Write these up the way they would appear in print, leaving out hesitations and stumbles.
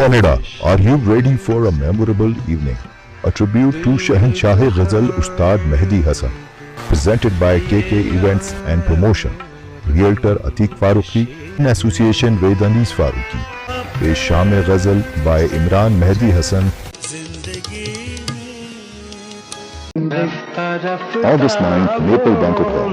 Canada, are you ready for a memorable evening? A tribute to Shahanshah Ghazal Ustad Mehdi Hasan, presented by KK Events and Promotion, Realtor Atiq Farooqi, in association with Anis Farooqi. Sham Ghazal by Imran Mehdi Hasan. August 9th, Maple Banquet Hall.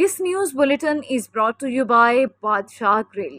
This news bulletin is brought to you by Badshah Grill.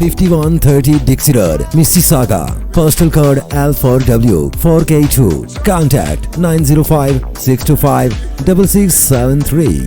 5130 Dixie Road, Mississauga. Postal code L4W 4K2. Contact 905-625-6673.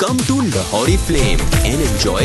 Come to Lahori Flame and enjoy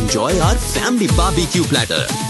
enjoy our family barbecue platter,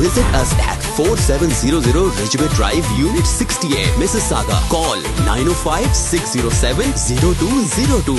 Visit us at 4700 Ridgeway Drive, Unit 68, Mississauga. Call 905-607-0202.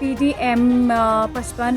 PDM 55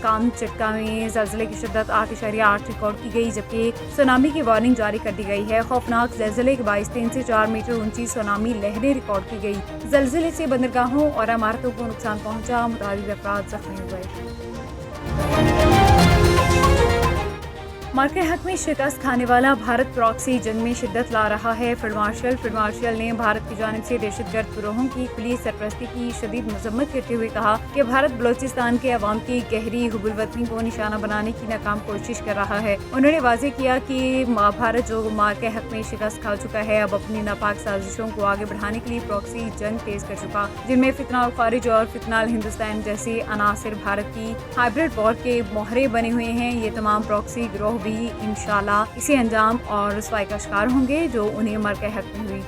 Kamchatka میں زلزلے کی شدت 8.8 record کی گئی، جبکہ tsunami کی warning جاری کر دی گئی ہے۔ خوفناک زلزلے کے باعث 3 سے 4 میٹر اونچی سونامی لہریں ریکارڈ کی گئی۔ زلزلے سے بندرگاہوں اور عمارتوں کو نقصان پہنچا، متعدد افراد زخمی ہوئے۔ مارکے حق میں شکست کھانے والا بھارت پراکسی جنگ میں شدت لا رہا ہے۔ فیلڈ مارشل نے بھارت کی جانب سے دہشت گرد گروہوں کی کھلی سرپرستی کی شدید مذمت کرتے ہوئے کہا کہ بھارت بلوچستان کے عوام کی گہری حب الوطنی کو نشانہ بنانے کی ناکام کوشش کر رہا ہے۔ انہوں نے واضح کیا کہ بھارت جو مارکے حق میں شکست کھا چکا ہے، اب اپنی ناپاک سازشوں کو آگے بڑھانے کے لیے پراکسی جنگ تیز کر چکا، جن میں فتنہ الخارج اور فتنہ الہندوستان جیسے عناصر بھارت کی ہائبرڈ وار کے مہرے بنے ہوئے ہیں۔ یہ تمام پراکسی گروہ بھی انشاءاللہ اسی انجام اور رسوائی کا شکار ہوں گے جو انہیں مارکے حق میں ہوئی۔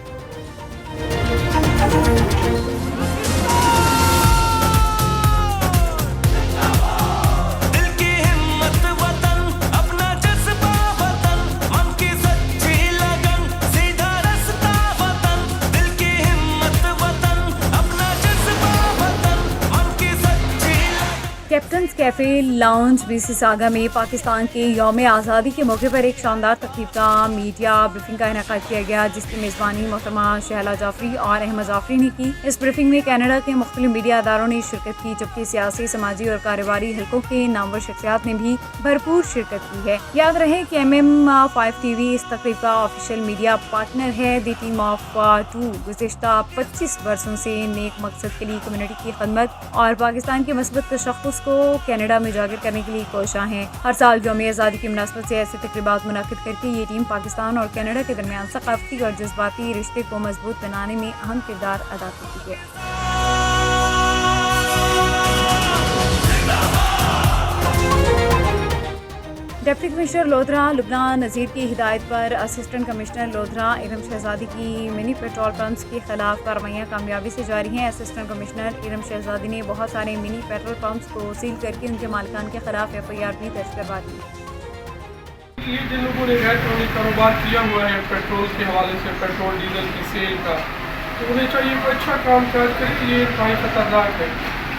کیپٹنز کیفے لاؤنج میسیساگا میں پاکستان کے یوم آزادی کے موقع پر ایک شاندار تقریب کا میڈیا بریفنگ کا انعقاد کیا گیا، جس کی میزبانی محترمہ شہلا جعفری اور احمد جعفری نے کی۔ اس بریفنگ میں کینیڈا کے مختلف میڈیا اداروں نے شرکت کی، جبکہ سیاسی، سماجی اور کاروباری حلقوں کے نامور شخصیات نے بھی بھرپور شرکت کی ہے۔ یاد رہے کہ MM5 TV اس تقریب کا آفیشیل میڈیا پارٹنر ہے۔ دی ٹیم آف 2 گزشتہ 25 برسوں سے نیک مقصد کے لیے کمیونٹی کی خدمت اور پاکستان کے مثبت تشخص کو کینیڈا میں اجاگر کرنے کے لیے کوشاں ہیں۔ ہر سال یوم آزادی کی مناسبت سے ایسے تقریبات منعقد کر کے یہ ٹیم پاکستان اور کینیڈا کے درمیان ثقافتی اور جذباتی رشتے کو مضبوط بنانے میں اہم کردار ادا کرتی ہے۔ ڈپٹی کمشنر لودھرا لبنان نذیر کی ہدایت پر اسسٹنٹ کمشنر لودھرا ارم شہزادی کی منی پیٹرول پمپس کے خلاف کارروائیاں کامیابی سے جاری ہیں۔ اسسٹنٹ کمشنر ارم شہزادی نے بہت سارے منی پیٹرول پمپس کو سیل کر کے ان کے مالکان کے خلاف FIR بھی درج کروا دی۔ یہ جن لوگوں نے غیر قانونی کاروبار کیا ہوا ہے پیٹرول کے حوالے سے، پیٹرول ڈیزل کی سیل کا، تو انہیں چاہیے کہ اچھا کام کاج کرے کہ یہ انتہائی خطرناک ہے۔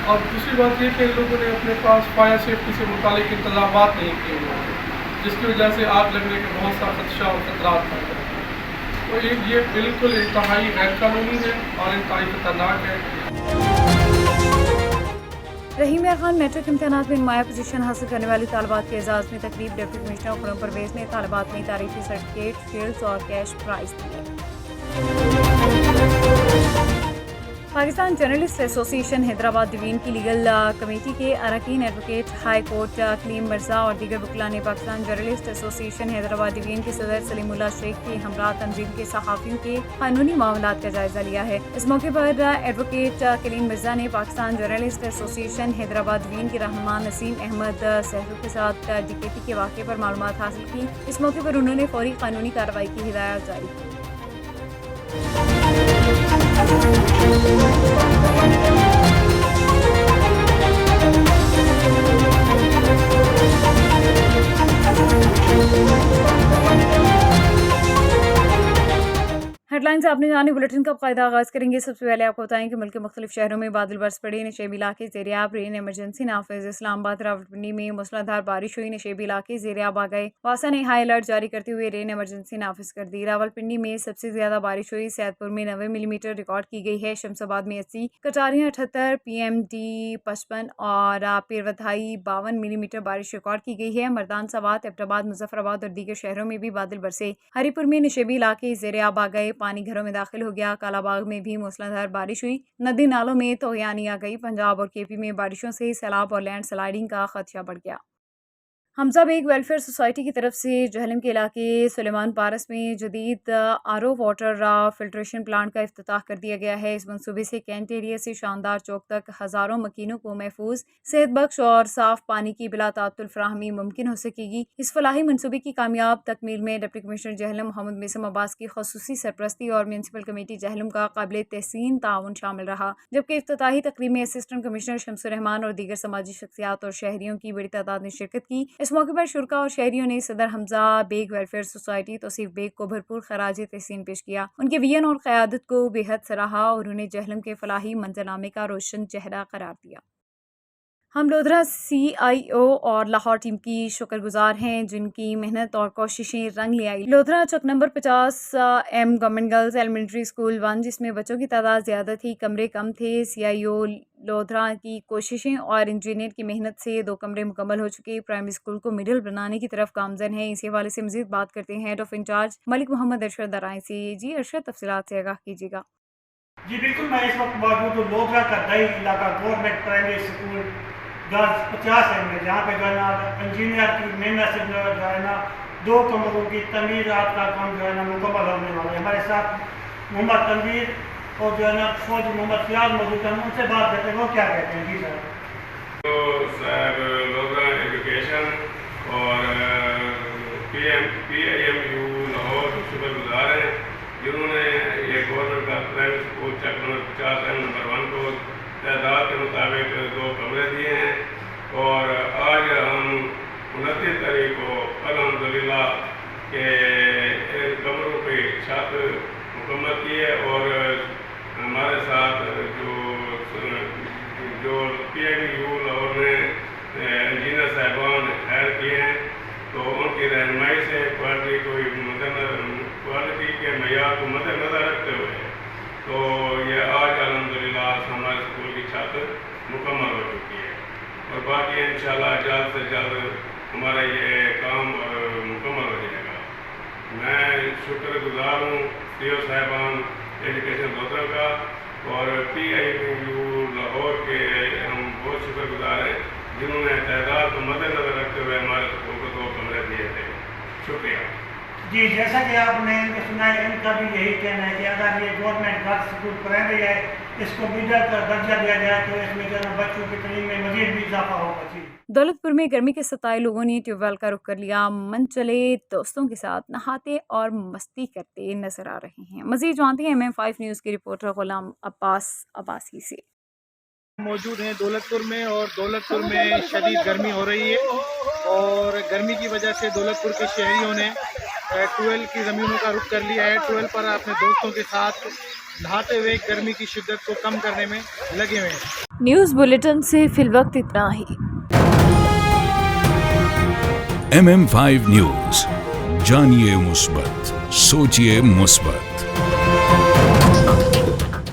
اور دوسری بات یہ کہ ان لوگوں نے اپنے پاس فائر سیفٹی سے متعلق انتظامات نہیں کیے ہوئے ہیں، جس کی وجہ سے آگ لگنے کا بہت سا خدشہ اور خطرات ہے۔ تو یہ بالکل انتہائی غیر قانونی ہے اور انتہائی خطرناک ہے۔ رحیم خان میٹرک امتحانات میں نمایاں پوزیشن حاصل کرنے والی طالبات کے اعزاز میں تقریب، ڈپٹی کمشنر خرم پرویز نے طالبات میں تعریفی سرٹیفکیٹ، شیلڈز اور کیش پرائز دیے۔ پاکستان جرنلسٹ ایسوسی ایشن حیدرآباد ڈویژن کی لیگل کمیٹی کے اراکین ایڈوکیٹ ہائی کورٹ کلیم مرزا اور دیگر وکلاء نے پاکستان جرنلسٹ ایسوسی ایشن حیدرآباد ڈویژن کے صدر سلیم اللہ شیخ کے ہمراہ تنظیم کے صحافیوں کے قانونی معاملات کا جائزہ لیا ہے۔ اس موقع پر ایڈوکیٹ کلیم مرزا نے پاکستان جرنلسٹ ایسوسی ایشن حیدرآباد ڈویژن کے رہنما نسیم احمد سہرو کے ساتھ ڈکیتی کے واقعے پر معلومات حاصل کی۔ اس موقع پر انہوں نے فوری قانونی کارروائی کی ہدایات جاری کی۔ ہیڈ لائنز آپ نے جانے، بلیٹن کا باقاعدہ آغاز کریں گے۔ سب سے پہلے آپ کو بتائیں کہ ملک کے مختلف شہروں میں بادل برس پڑے، نشیب علاقے زیر آب، رین ایمرجنسی نافذ۔ اسلام آباد، راولپنڈی میں موسلا دھار بارش ہوئی، نشیب علاقے زیر آب آ گئے۔ واسا نے ہائی الرٹ جاری کرتے ہوئے رین ایمرجنسی نافذ کر دی۔ راولپنڈی میں سب سے زیادہ بارش ہوئی، سیدپور میں 90 ملی میٹر ریکارڈ کی گئی ہے، شمس آباد میں 80، کٹاریاں 78، PMD 55 اور پیروتھائی 52 ملی میٹر بارش ریکارڈ کی گئی ہے۔ مردان سوات، ایبٹ آباد، مظفر آباد اور دیگر شہروں میں بھی بادل برسے۔ ہری پور میں نشیبی علاقے زیر آب آ گئے، پانی گھروں میں داخل ہو گیا۔ کالا باغ میں بھی موسلادھار بارش ہوئی، ندی نالوں میں طغیانی آ گئی۔ پنجاب اور KP میں بارشوں سے سیلاب اور لینڈ سلائیڈنگ کا خدشہ بڑھ گیا۔ حمزہ بیگ ویلفیئر سوسائٹی کی طرف سے جہلم کے علاقے سلیمان پارس میں جدید RO واٹر فلٹریشن پلانٹ کا افتتاح کر دیا گیا ہے۔ اس منصوبے سے کینٹ ایریا سے شاندار چوک تک ہزاروں مکینوں کو محفوظ، صحت بخش اور صاف پانی کی بلا تعطل فراہمی ممکن ہو سکے گی۔ اس فلاحی منصوبے کی کامیاب تکمیل میں ڈپٹی کمشنر جہلم محمد میسم عباس کی خصوصی سرپرستی اور میونسپل کمیٹی جہلم کا قابل تحسین تعاون شامل رہا، جبکہ افتتاحی تقریب میں اسسٹنٹ کمشنر شمس الرحمان اور دیگر سماجی شخصیات اور شہریوں کی بڑی تعداد نے شرکت کی۔ اس اس موقع پر شرکا اور شہریوں نے صدر حمزہ بیگ ویلفیئر سوسائٹی توصیف بیگ کو بھرپور خراج تحسین پیش کیا. ان کے ویژن اور قیادت کو بے حد سراہا اور انہیں جہلم کے فلاحی منظرنامے کا روشن چہرہ قرار دیا. ہم لودھرا CIO اور لاہور ٹیم کی شکر گزار ہیں جن کی محنت اور کوششیں رنگ لے آئی. لودھرا چوک number 50 government girls elementary school 1 جس میں بچوں کی تعداد زیادہ تھی، کمرے کم تھے. CIO لودھرا کی کوششیں اور انجینئر کی محنت سے 2 کمرے مکمل ہو چکے. پرائمری اسکول کو مڈل بنانے کی طرف گامزن ہے. اسی حوالے سے مزید بات کرتے ہیں ہیڈ آف انچارج ملک محمد ارشد درائیں سے. جی ارشد، تفصیلات سے آگاہ کیجیے گا. جی بالکل، میں اس وقت موجود ہوں لودھرا کا دئی علاقہ گورنمنٹ پرائمری اسکول گرلز 50 ہے، جہاں پہ جو ہے نا انجینئر کی محنت سے جو ہے نا 2 کمروں کی تعمیرات کا کام جو ہے نا مکمل ہونے والا ہے. ہمارے ساتھ محمد تنویر اور جو ہے نا فوجی محمد فیاض موجود ہیں، ان سے بات کرتے ہیں وہ کیا کہتے ہیں. جی سر. تو سر لودھرا ایجوکیشن اور PIMU لاہور شکر گزار ہیں جنہوں نے یہ گورنمنٹ کا پرائمری اسکول چک نمبر 50 نمبر 1 کو تعداد کے مطابق 2 کمرے دیے ہیں. اور آج ہم 29 تاریخ کو الحمدللہ کے کمروں پہ چھت مکمل کی ہے. اور ہمارے ساتھ جو PIMU لاہور نے انجینئر صاحبان ہائر کیے ہیں تو ان کی رہنمائی سے کوالٹی کے معیار کو مد نظر رکھتے ہوئے تو یہ آج الحمدللہ ہمارے اسکول کی چھت مکمل ہو چکی ہے. اور باقی انشاءاللہ جلد سے جلد ہمارا یہ کام مکمل ہو جائے گا. میں شکر گزار ہوں CO صاحبان ایجوکیشن لودھرا کا اور PIMU لاہور کے ہم بہت شکر گزار ہیں جنہوں نے تعداد کو مد نظر رکھتے ہوئے ہمارے اسکول کو 2 کمرے دیے تھے. شکریہ. جی جیسا کہ آپ نے ان کو سنا ہے، ان کا بھی یہی کہنا ہے کہ اگر یہ گورنمنٹ گرلز اسکول پرائمری ہے اس کو میڈل کا درجہ دیا جائے تو اس میں جو ہے بچوں کی تعلیم میں مزید بھی اضافہ ہوگا. جی. دولت پور میں گرمی کے ستائے لوگوں نے ٹیوب ویل کا رخ کر لیا. من چلے دوستوں کے ساتھ نہاتے اور مستی کرتے نظر آ رہے ہیں. مزید جانتے ہیں MM5 نیوز کے رپورٹر غلام عباس عباسی سے. موجود ہیں دولت پور میں اور دولت پور میں شدید گرمی ہو رہی ہے اور گرمی کی وجہ سے دولت پور کے شہریوں نے ٹویل کی زمینوں کا رخ کر لیا ہے. ٹویل پر اپنے دوستوں کے ساتھ نہاتے ہوئے گرمی کی شدت کو کم کرنے میں لگے ہوئے ہیں. نیوز بلیٹن سے فی الوقت اتنا ہی. MM5 نیوز، جانیے مثبت، سوچیے مثبت.